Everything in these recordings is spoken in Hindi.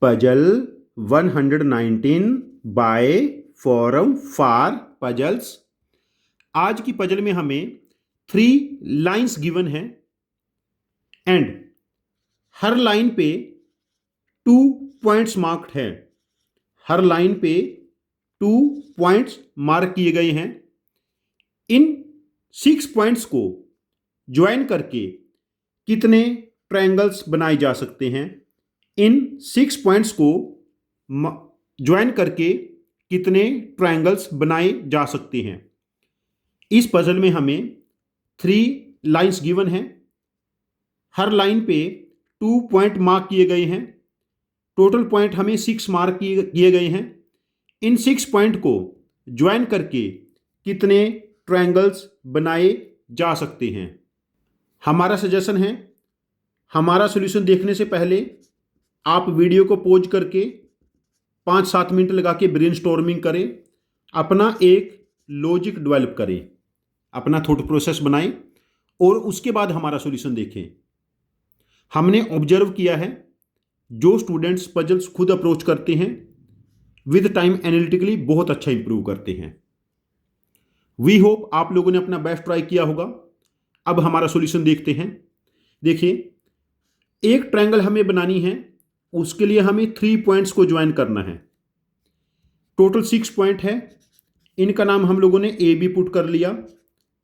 Puzzle 119 by forum for puzzles. आज की पजल में हमें 3 लाइंस गिवन है एंड हर लाइन पे 2 पॉइंट्स मार्क्ड है। हर लाइन पे 2 पॉइंट्स मार्क किए गए हैं। इन 6 पॉइंट्स को ज्वाइन करके कितने ट्रायंगल्स बनाए जा सकते हैं? इन 6 पॉइंट्स को ज्वाइन करके कितने ट्रायंगल्स बनाए जा सकते हैं? इस पजल में हमें 3 लाइंस गिवन हैं। हर लाइन पे 2 पॉइंट मार्क किए गए हैं। टोटल पॉइंट हमें 6 मार्क किए गए हैं। इन 6 पॉइंट को ज्वाइन करके कितने ट्रायंगल्स बनाए जा सकते हैं? हमारा सजेशन है, हमारा सॉल्यूशन देखने से पहले आप वीडियो को पॉज करके 5-7 मिनट लगा के ब्रेनस्टॉर्मिंग करें, अपना एक लॉजिक डेवलप करें, अपना थॉट प्रोसेस बनाएं और उसके बाद हमारा सॉल्यूशन देखें। हमने ऑब्जर्व किया है जो स्टूडेंट्स पजल्स खुद अप्रोच करते हैं विद टाइम एनालिटिकली बहुत अच्छा इंप्रूव करते हैं। वी होप आप लोगों ने अपना बेस्ट ट्राई किया होगा। अब हमारा सॉल्यूशन देखते हैं। देखिए, एक ट्रायंगल हमें बनानी है, उसके लिए हमें 3 पॉइंट्स को ज्वाइन करना है। टोटल 6 पॉइंट है। इनका नाम हम लोगों ने ए बी पुट कर लिया।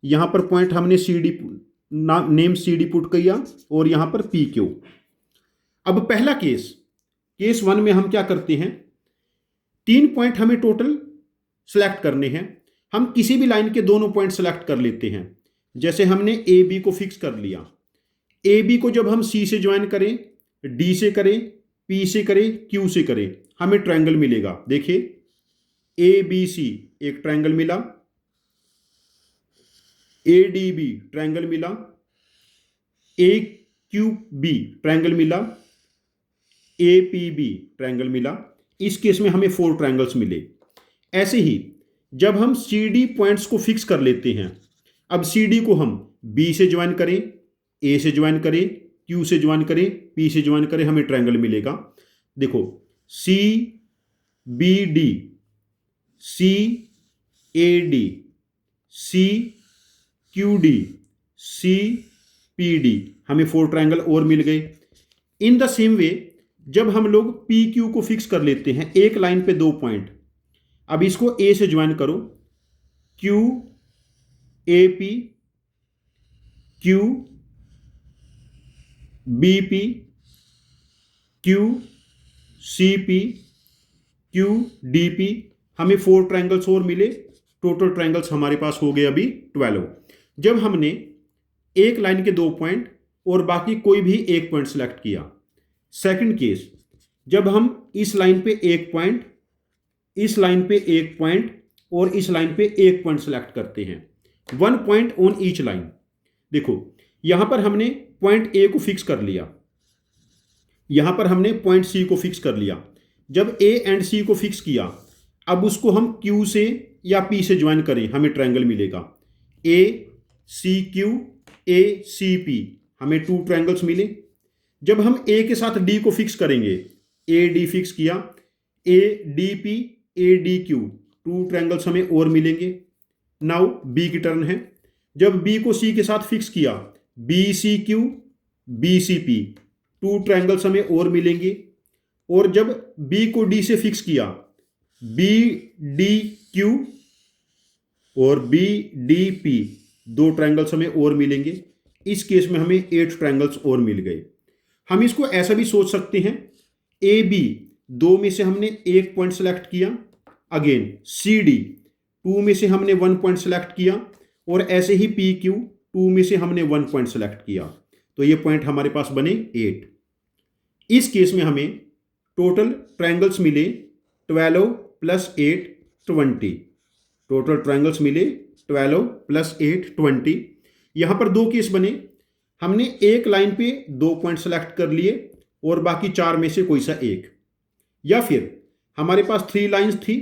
यहां पर पॉइंट हमने C D name C D put किया और यहां पर पी क्यू। अब पहला केस 1 में हम क्या करते हैं, 3 पॉइंट हमें टोटल सेलेक्ट करने हैं। हम किसी भी लाइन के दोनों पॉइंट सेलेक्ट कर लेते हैं। जैसे हमने ए बी को फिक्स कर लिया। ए बी को जब हम सी से ज्वाइन करें, डी से करें, पी से करें, क्यू से करें, हमें ट्रायंगल मिलेगा। देखिए, ए बी सी एक ट्रायंगल मिला, ए डी बी ट्रायंगल मिला, ए क्यू बी ट्रायंगल मिला, ए पी बी ट्रायंगल मिला। इस केस में हमें 4 ट्रायंगल्स मिले। ऐसे ही जब हम सी डी पॉइंट्स को फिक्स कर लेते हैं, अब सी डी को हम बी से ज्वाइन करें, ए से ज्वाइन करें, क्यू से ज्वाइन करें, पी से ज्वाइन करें, हमें ट्रायंगल मिलेगा। देखो, C B D, C A D, C Q D, C P D, हमें 4 ट्रायंगल और मिल गए। इन द सेम वे जब हम लोग पी क्यू को फिक्स कर लेते हैं, एक लाइन पे 2 पॉइंट, अब इसको ए से ज्वाइन करो, Q A P, Q B P, Q C P, Q D P, हमें 4 ट्रायंगल्स और मिले। टोटल ट्रायंगल्स हमारे पास हो गए अभी 12। जब हमने एक लाइन के 2 पॉइंट और बाकी कोई भी एक पॉइंट सेलेक्ट किया। सेकंड केस, जब हम इस लाइन पे 1 पॉइंट, इस लाइन पे 1 पॉइंट और इस लाइन पे 1 पॉइंट सेलेक्ट करते हैं, 1 पॉइंट ऑन ईच लाइन। देखो, यहां पर हमने पॉइंट ए को फिक्स कर लिया, यहां पर हमने पॉइंट सी को फिक्स कर लिया। जब ए एंड सी को फिक्स किया, अब उसको हम क्यू से या पी से ज्वाइन करें, हमें ट्रायंगल मिलेगा। ए सी क्यू, ए सी पी, हमें 2 ट्रायंगल्स मिले। जब हम ए के साथ डी को फिक्स करेंगे, ए डी फिक्स किया, A D P, A D Q, 2 triangles हमें और मिलेंगे। नाउ बी की टर्न है। जब बी को सी के साथ फिक्स किया, B C Q, B C P, 2 triangles हमें और मिलेंगे। और जब बी को डी से फिक्स किया, बी डी क्यू और बी डी पी, 2 ट्रायंगल्स हमें और मिलेंगे। इस केस में हमें 8 ट्रायंगल्स और मिल गए। हम इसको ऐसा भी सोच सकते हैं, ए बी 2 में से हमने 1 पॉइंट सेलेक्ट किया, अगेन सी डी 2 में से हमने 1 पॉइंट सेलेक्ट किया, और ऐसे ही पी क्यू 2 में से हमने 1 पॉइंट सेलेक्ट किया। तो ये पॉइंट हमारे पास बने 8। इस केस में हमें टोटल ट्रायंगल्स मिले 12 + 8 20। टोटल ट्रायंगल्स मिले 12 + 8 20। यहां पर 2 केस बने। हमने एक लाइन पे 2 पॉइंट सेलेक्ट कर लिए और बाकी 4 में से कोई सा एक, या फिर हमारे पास 3 लाइंस थी,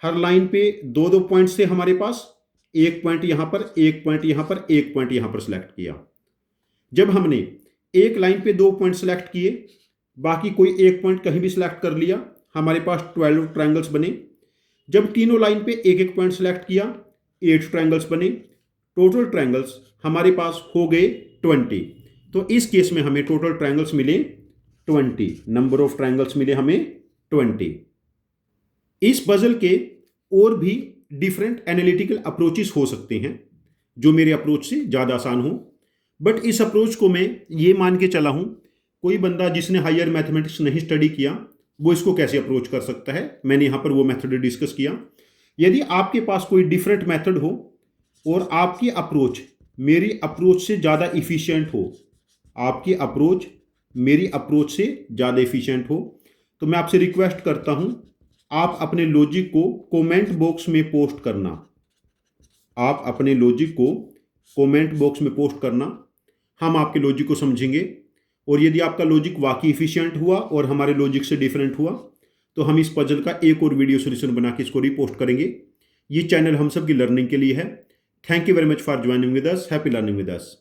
हर लाइन पे 2-2 पॉइंट्स थे हमारे पास, 1 पॉइंट यहां पर, 1 पॉइंट यहां पर, 1 पॉइंट यहां पर सेलेक्ट किया। जब हमने एक लाइन पे 2 पॉइंट सेलेक्ट किए, बाकी कोई एक पॉइंट कहीं भी सिलेक्ट कर लिया, हमारे पास 12 ट्रायंगल्स बने। जब तीनों लाइन पे एक एक पॉइंट सिलेक्ट किया, 8 ट्रायंगल्स बने। टोटल ट्रायंगल्स हमारे पास हो गए 20। तो इस केस में हमें टोटल ट्रायंगल्स मिले 20, नंबर ऑफ ट्रायंगल्स मिले हमें 20। इस पजल के और भी डिफरेंट एनालिटिकल अप्रोचेस हो सकते हैं जो मेरे अप्रोच से ज़्यादा आसान हो, बट इस अप्रोच को मैं ये मान के चला हूँ कोई बंदा जिसने हायर मैथमेटिक्स नहीं स्टडी किया वो इसको कैसे अप्रोच कर सकता है। मैंने यहाँ पर वो मेथड डिस्कस किया। यदि आपके पास कोई डिफरेंट मेथड हो और आपकी अप्रोच मेरी अप्रोच से ज़्यादा इफ़िशियंट हो, आपकी अप्रोच मेरी अप्रोच से ज़्यादा इफ़िशियंट हो, तो मैं आपसे रिक्वेस्ट करता हूँ आप अपने लॉजिक को कमेंट बॉक्स में पोस्ट करना। आप अपने लॉजिक को कमेंट बॉक्स में पोस्ट करना, हम आपके लॉजिक को समझेंगे। और यदि आपका लॉजिक वाकई इफिशिएंट हुआ और हमारे लॉजिक से डिफरेंट हुआ तो हम इस पजल का एक और वीडियो सोल्यूशन बना के इसको रिपोस्ट करेंगे। ये चैनल हम सब की लर्निंग के लिए है। Thank you very much for joining with us. Happy learning with us.